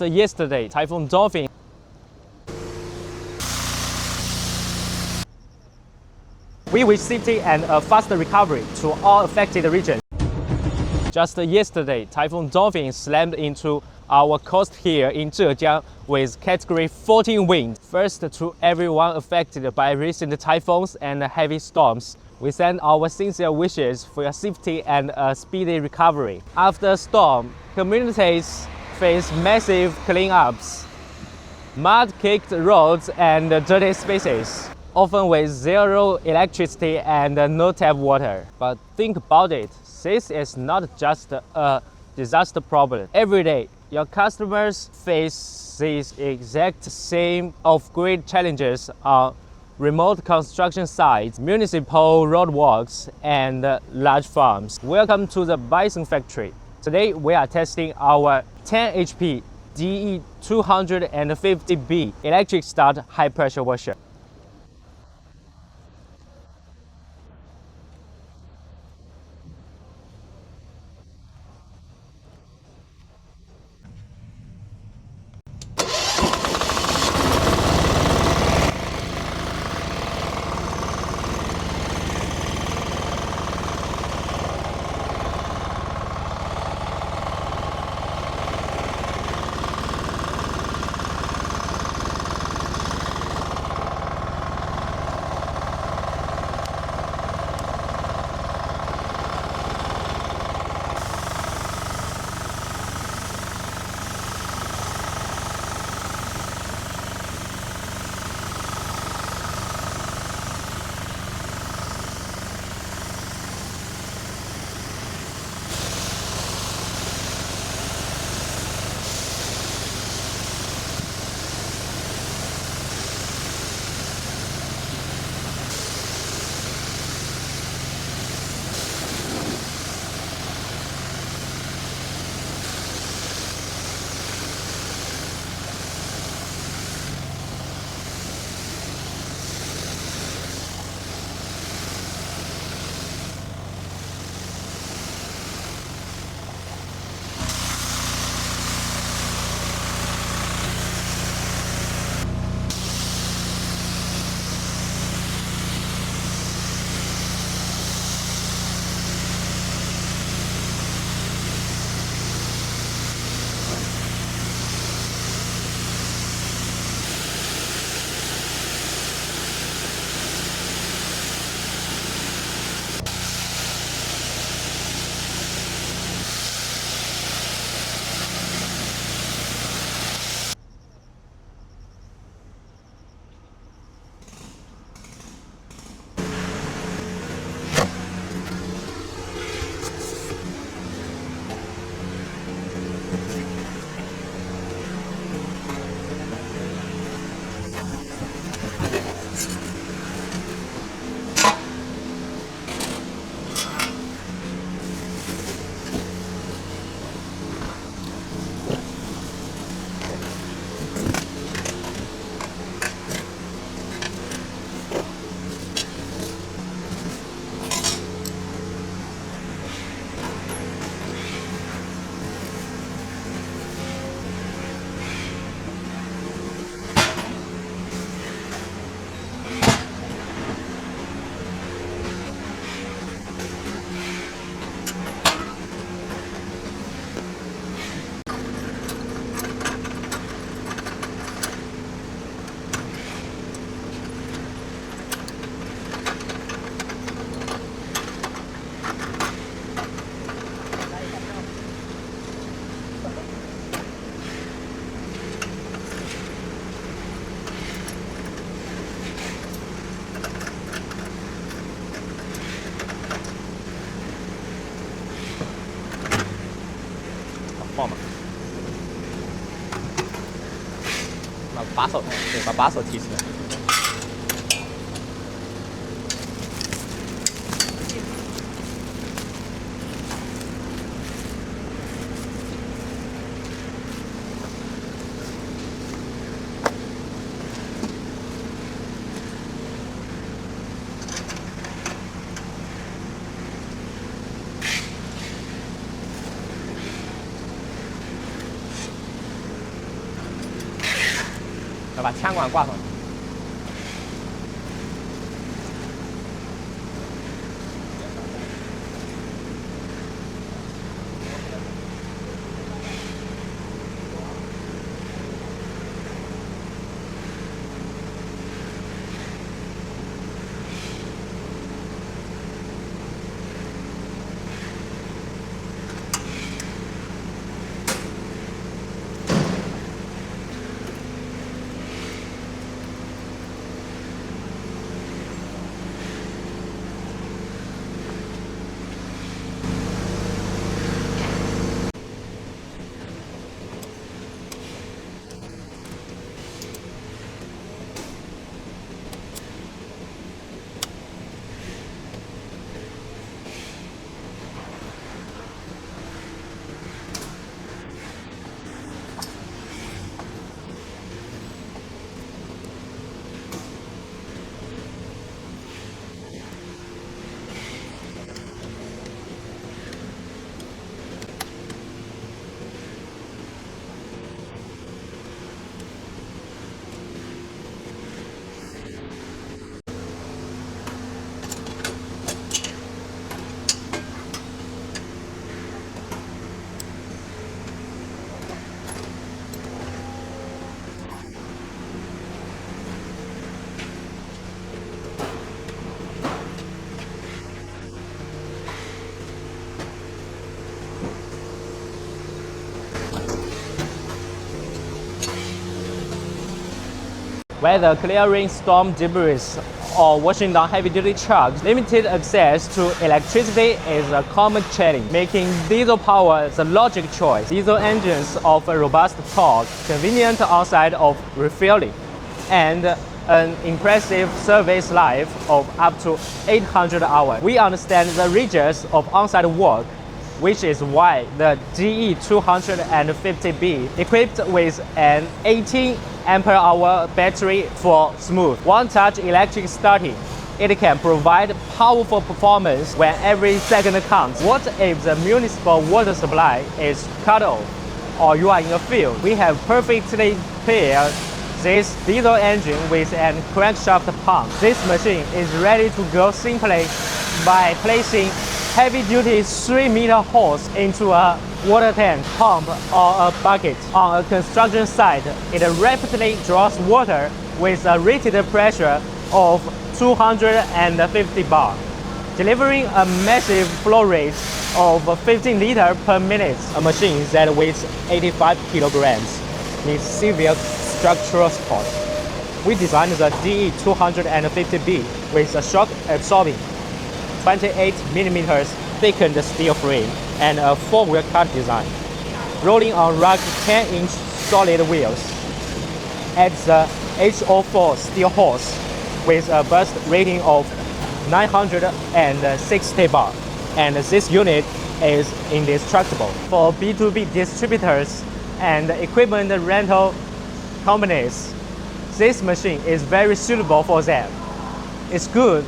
Just yesterday, Typhoon Dolphin we wish safety and a faster recovery to all affected regions. Just yesterday, Typhoon Dolphin slammed into our coast here in Zhejiang with Category 14 wind. First to everyone affected by recent typhoons and heavy storms. We send our sincere wishes for your safety and a speedy recovery. After a storm, communities face massive cleanups, mud-caked roads and dirty spaces, often with zero electricity and no tap water. But think about it, this is not just a disaster problem. Every day, your customers face these exact same off-grid challenges on remote construction sites, municipal roadworks, and large farms. Welcome to the Bison factory. Today, we are testing our 10 HP DE250B electric start high pressure washer.把手，对，把手提起来。要把枪管挂上。Whether clearing storm debris or washing down heavy-duty trucks, limited access to electricity is a common challenge, making diesel power the logical choice. Diesel engines offer robust torque, convenient on-site of refueling, and an impressive service life of up to 800 hours. We understand the rigors of on-site work, which is why the GE250B, equipped with an 18 ampere-hour battery for smooth one-touch electric starting, it can provide powerful performance when every second counts. What if the municipal water supply is cut off or you are in a field? We have perfectly paired this diesel engine with a crankshaft pump. This machine is ready to go simply by placing heavy-duty 3-meter hose into a water tank, pump, or a bucket. On a construction site, it rapidly draws water with a rated pressure of 250 bar, delivering a massive flow rate of 15 liters per minute. A machine that weighs 85 kilograms needs severe structural support. We designed the GE250B with a shock-absorbing 28mm thickened steel frame and a 4-wheel cut design, rolling on rugged 10-inch solid wheels. Adds the HO4 steel hose with a burst rating of 960 bar, and this unit is indestructible. For B2B distributors and equipment rental companies, this machine is very suitable for them. It's good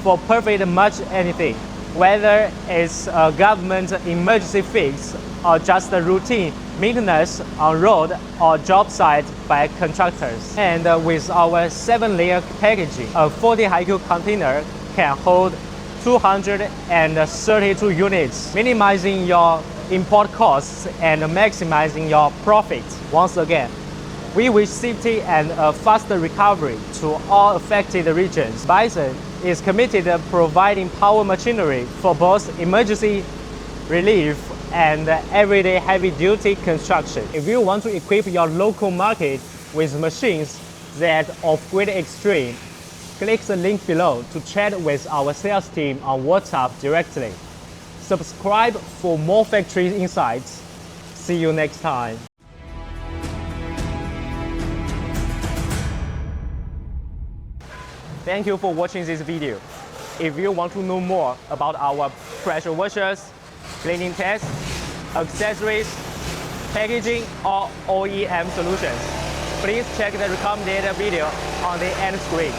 for perfect much anything, whether it's a government emergency fix or just a routine maintenance on road or job site by contractors. And with our 7-layer packaging, a 40 high-cube container can hold 232 units, minimizing your import costs and maximizing your profit. Once again, we wish safety and a faster recovery to all affected regions. Bison is committed to providing power machinery for both emergency relief and everyday heavy-duty construction. If you want to equip your local market with machines that off-grid extreme, click the link below to chat with our sales team on WhatsApp directly. Subscribe for more factory insights. See you next time. Thank you for watching this video. If you want to know more about our pressure washers, cleaning tests, accessories, packaging, or OEM solutions, please check the recommended video on the end screen.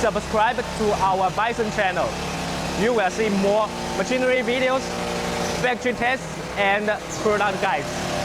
Subscribe to our Bison channel. You will see more machinery videos, factory tests, and product guides.